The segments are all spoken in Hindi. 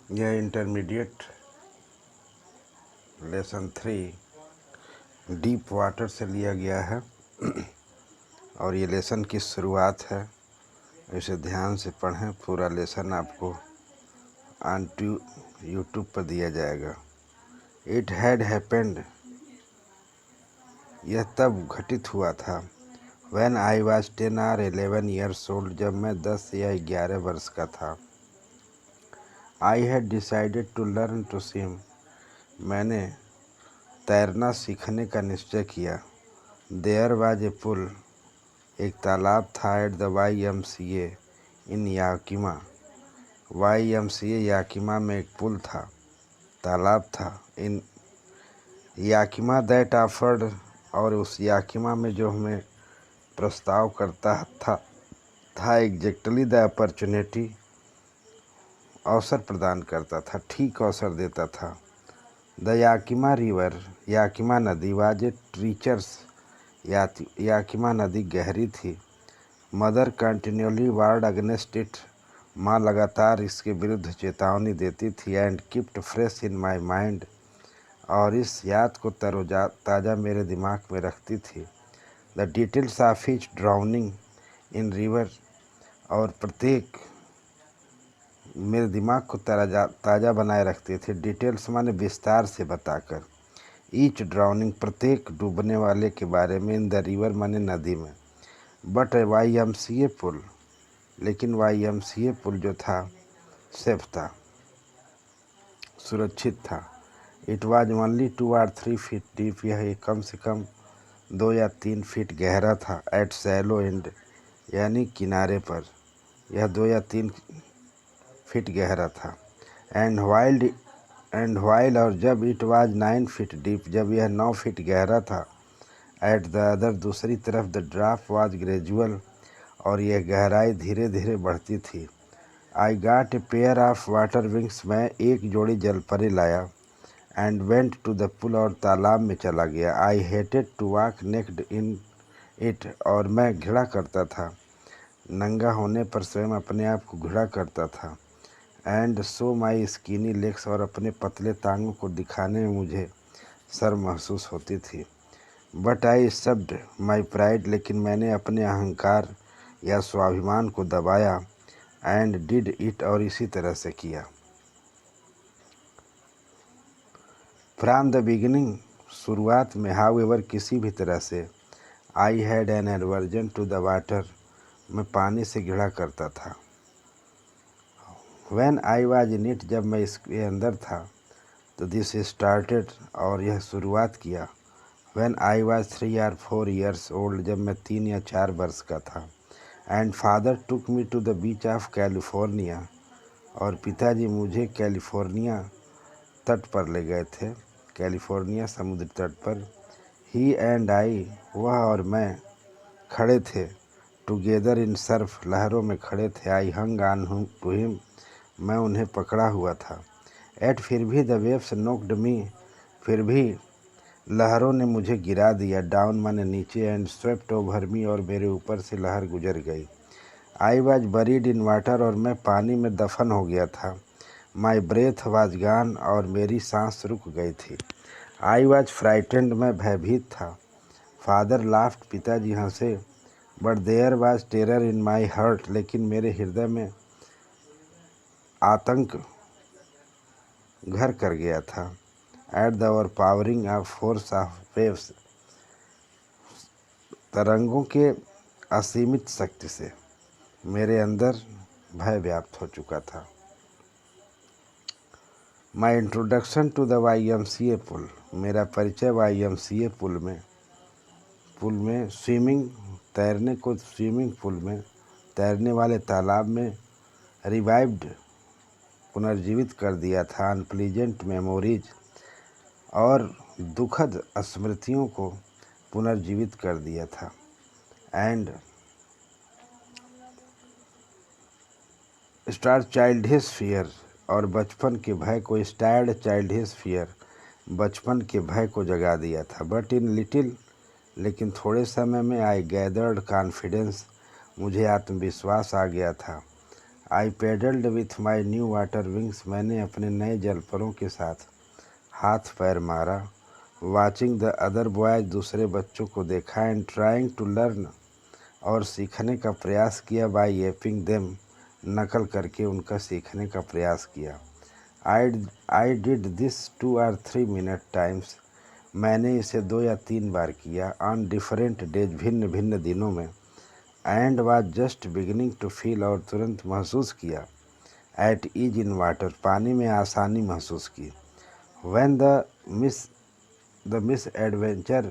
यह इंटरमीडिएट लेसन 3 डीप वाटर से लिया गया है और ये लेसन की शुरुआत है। इसे ध्यान से पढ़ें। पूरा लेसन आपको ऑन यूट्यूब पर दिया जाएगा। इट हैड हैपेंड, यह तब घटित हुआ था। व्हेन आई वॉज 10 और 11 ईयर्स ओल्ड, जब मैं 10 या 11 वर्ष का था। I had decided to learn to swim, मैंने तैरना सीखने का निश्चय किया। देयर वाज ए पुल, एक तालाब था। At the YMCA in Yakima, YMCA Yakima में एक पुल था, तालाब था। इन याकिमा दैट ऑफर्ड, और उस याकिमा में जो हमें प्रस्ताव करता था एग्जैक्टली द अपॉर्चुनिटी, अवसर प्रदान करता था, ठीक अवसर देता था। द याकिमा रिवर, याकिमा नदी। वाज ए ट्रीचर्स, याकिमा नदी गहरी थी। Mother continually ward against it, माँ लगातार इसके विरुद्ध चेतावनी देती थी। And kept fresh in my mind, और इस याद को ताज़ा मेरे दिमाग में रखती थी। The details of each drowning in river, और प्रत्येक मेरे दिमाग को ताज़ा बनाए रखती थी। डिटेल्स माने विस्तार से बताकर। ईच ड्राउनिंग, प्रत्येक डूबने वाले के बारे में। इन द रिवर माने नदी में। बट YMCA पुल, लेकिन YMCA पुल जो था सेफ था, सुरक्षित था। इट वाज ओनली 2 और 3 फीट डीप, यह कम से कम 2 या 3 फीट गहरा था। एट सैलो एंड, यानी किनारे पर यह 2 या 3 फीट गहरा था। एंड वाइल्ड, और जब इट वाज 9 फीट डीप, जब यह 9 फीट गहरा था। एट द अदर, दूसरी तरफ, द ड्राफ्ट वाज ग्रेजुअल, और यह गहराई धीरे धीरे बढ़ती थी। I got a pair of water wings, मैं एक जोड़ी जलपरी लाया। And went to the pool, और तालाब में चला गया। I hated to walk naked in it, और मैं घृणा करता था, नंगा होने पर स्वयं अपने आप को घृणा करता था। And so my skinny legs, और अपने पतले टांगों को दिखाने में मुझे शर्म महसूस होती थी। बट आई शब्ड माई प्राइड, लेकिन मैंने अपने अहंकार या स्वाभिमान को दबाया। एंड डिड इट, और इसी तरह से किया। फ्रॉम द बिगिनिंग, शुरुआत में। हाउ एवर, किसी भी तरह से। I had an aversion to the water, मैं पानी से घृणा करता था। When I was in it, जब मैं इसके अंदर था। तो दिस स्टार्टेड, और यह शुरुआत किया। व्हेन आई वाज 3 और 4 ईयर्स ओल्ड, जब मैं 3 या 4 वर्ष का था। And father took me to the beach of California, और पिताजी मुझे कैलिफोर्निया तट पर ले गए थे। कैलिफोर्निया समुद्र तट पर। ही एंड आई, वह और मैं खड़े थे। टुगेदर इन सर्फ, लहरों में खड़े थे। आई हंग ऑन टू हिम, मैं उन्हें पकड़ा हुआ था। एट, फिर भी द वेव्स नोक्ड मी, फिर भी लहरों ने मुझे गिरा दिया। डाउन माने नीचे। एंड स्वेप्ट ओवर मी, और मेरे ऊपर से लहर गुजर गई। I was buried in water, और मैं पानी में दफन हो गया था। माई ब्रेथ वाज गॉन, और मेरी सांस रुक गई थी। आई वॉज फ्राइटेंड, मैं भयभीत था। फादर लाफ्ट, पिताजी हंसे। But there was terror in my heart, लेकिन मेरे हृदय में आतंक घर कर गया था। At the overpowering of force of waves, तरंगों के असीमित शक्ति से मेरे अंदर भय व्याप्त हो चुका था। My introduction to the YMCA pool, मेरा परिचय YMCA पुल में स्विमिंग, तैरने को, स्विमिंग पूल में, तैरने वाले तालाब में। रिवाइव्ड, पुनर्जीवित कर दिया था। अनप्लीजेंट मेमोरीज, और दुखद स्मृतियों को पुनर्जीवित कर दिया था। एंड स्टार्ट चाइल्डिश फियर, और बचपन के भय को। स्टार्ड चाइल्डिश फियर, बचपन के भय को जगा दिया था। बट इन लिटिल, लेकिन थोड़े समय में। आई गैदर्ड कॉन्फिडेंस, मुझे आत्मविश्वास आ गया था। I paddled with my new water wings, मैंने अपने नए जलपरों के साथ हाथ पैर मारा। वाचिंग द अदर बॉयज, दूसरे बच्चों को देखा। एंड ट्राइंग टू लर्न, और सीखने का प्रयास किया। बाई एपिंग देम, नकल करके उनका सीखने का प्रयास किया। I did this 2 or 3 times, मैंने इसे 2 या 3 बार किया। ऑन डिफरेंट डेज, भिन्न भिन्न दिनों में। And was just beginning to feel, और तुरंत महसूस किया। एट ईज इन वाटर, पानी में आसानी महसूस की। व्हेन द मिस एडवेंचर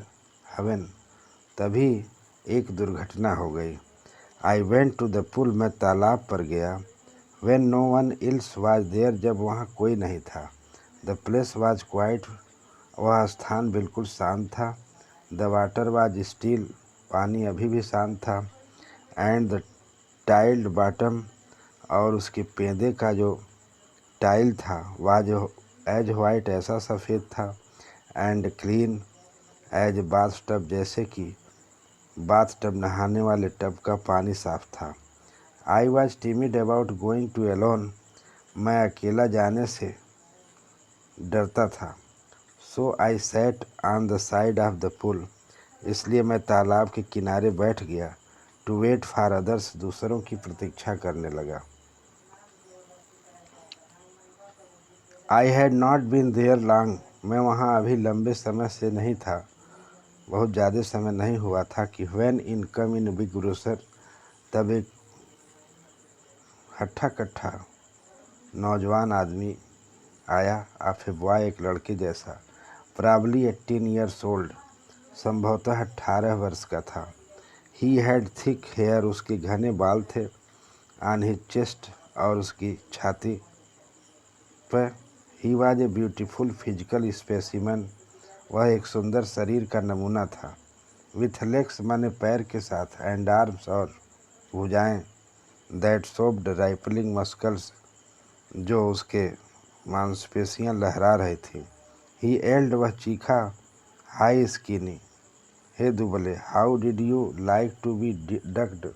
हेवन, तभी एक दुर्घटना हो गई। I went to the pool, मैं तालाब पर गया। When no one else was there, जब वहाँ कोई नहीं था। द प्लेस वाज क्वाइट, वह स्थान बिल्कुल शांत था। द वाटर वाज स्टिल, पानी अभी भी शांत था। एंड द टाइल्ड बॉटम, और उसके पेंदे का जो टाइल था वाज एज वाइट, ऐसा सफ़ेद था। And clean as bathtub, जैसे कि बाथ टब, नहाने वाले टब का पानी साफ था। I was timid about going to alone, मैं अकेला जाने से डरता था। So I sat on the side of the pool, इसलिए मैं तालाब के किनारे बैठ गया। टू वेट फॉर अदर्स, दूसरों की प्रतीक्षा करने लगा। I had not been there long, मैं वहाँ अभी लंबे समय से नहीं था, बहुत ज़्यादा समय नहीं हुआ था कि when in come in big grocer, तब एक हट्ठा कट्ठा नौजवान आदमी आया। ऑफ ए बॉय, एक लड़के जैसा। प्रॉब्ली 18 ईयर्स ओल्ड, संभवतः 18 वर्ष का था। ही हैड थिक हेयर, उसके घने बाल थे। ऑन हिज चेस्ट, और उसकी छाती पर। He was a beautiful physical specimen, वह एक सुंदर शरीर का नमूना था। विथ लेग्स, माने पैर के साथ। एंड आर्म्स, और भुजाएं। दैट शोब्ड राइपलिंग मस्कल्स, जो उसके मांसपेशियां लहरा रही थी। ही एल्ड, वह चीखा। हाई स्किनी, हे दुबले। How did you like to be ducked,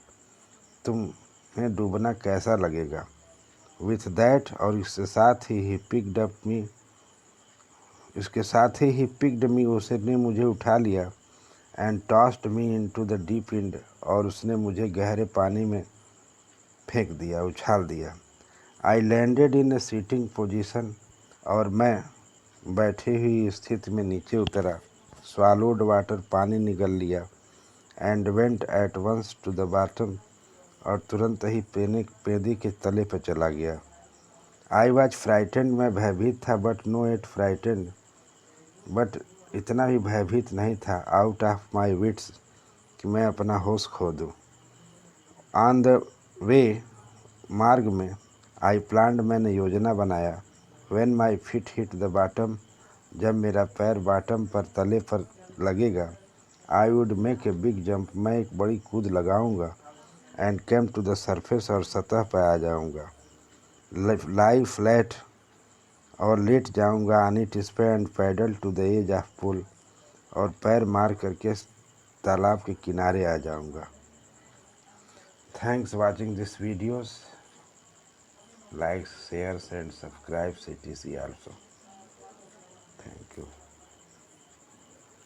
तुम्हें डूबना कैसा लगेगा। विथ दैट, और इसके साथ ही पिक्ड अप मी, इसके साथ ही पिक्ड मी, उसने मुझे उठा लिया। And tossed me into the deep and, और उसने मुझे गहरे पानी में फेंक दिया, उछाल दिया। I landed in a sitting position, और मैं बैठी हुई स्थिति में नीचे उतरा। स्वालोड वाटर, पानी निगल लिया। And went at once to the bottom, और तुरंत ही पेदी के तले पर चला गया। आई वॉज फ्राइटेंड, मैं भयभीत था। But no at frightened, but इतना भी भयभीत नहीं था। आउट ऑफ माई विट्स, कि मैं अपना होश खो दूँ। ऑन द वे, मार्ग में। आई प्लान्ड, मैंने योजना बनाया। When my feet hit the bottom, जब मेरा पैर बॉटम पर, तले पर लगेगा। I would make a big jump, मैं एक बड़ी कूद लगाऊंगा। And came to the surface, और सतह पर आ जाऊंगा। लाई फ्लैट, और लेट जाऊंगा। ऑन इट इस पे, and paddle to the edge of pool, और पैर मार करके तालाब के किनारे आ जाऊंगा। Thanks watching this videos, like share and subscribe CTC also.